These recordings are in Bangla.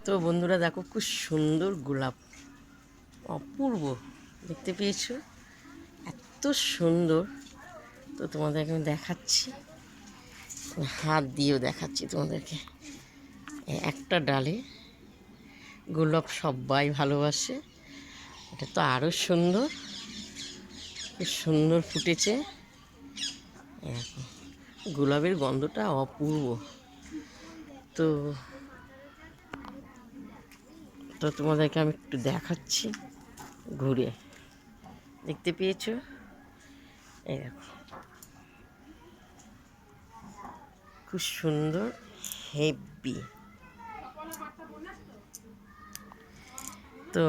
তো বন্ধুরা দেখো, খুব সুন্দর গোলাপ, অপূর্ব দেখতে পেয়েছো, এত সুন্দর। তো তোমাদেরকে আমি দেখাচ্ছি, হাত দিয়েও দেখাচ্ছি তোমাদেরকে। একটা ডালে গোলাপ সবাই ভালোবাসে, এটা তো আরও সুন্দর, খুব সুন্দর ফুটেছে। এরকম গোলাপের গন্ধটা অপূর্ব। তো তো তোমাদেরকে আমি একটু দেখাচ্ছি ঘুরে, দেখতে পেয়েছো? এই দেখো, খুব সুন্দর, হেভি। তো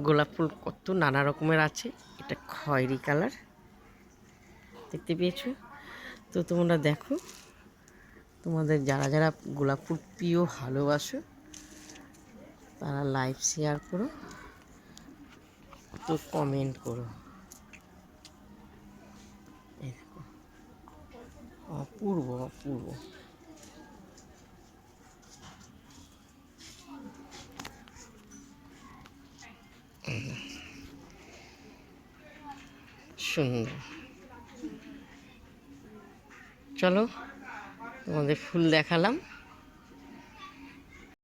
গোলাপ ফুল কত নানা রকমের আছে, এটা খয়েরি কালার, দেখতে পেয়েছো? তো তোমরা দেখো, তোমাদের যারা যারা গোলাপ ফুল প্রিয় ভালোবাসো তারা লাইভ শেয়ার করো, তো কমেন্ট করো। এই দেখো, অপূর্ব অপূর্ব। সুন্দর। চলো, তোমাদের ফুল দেখালাম।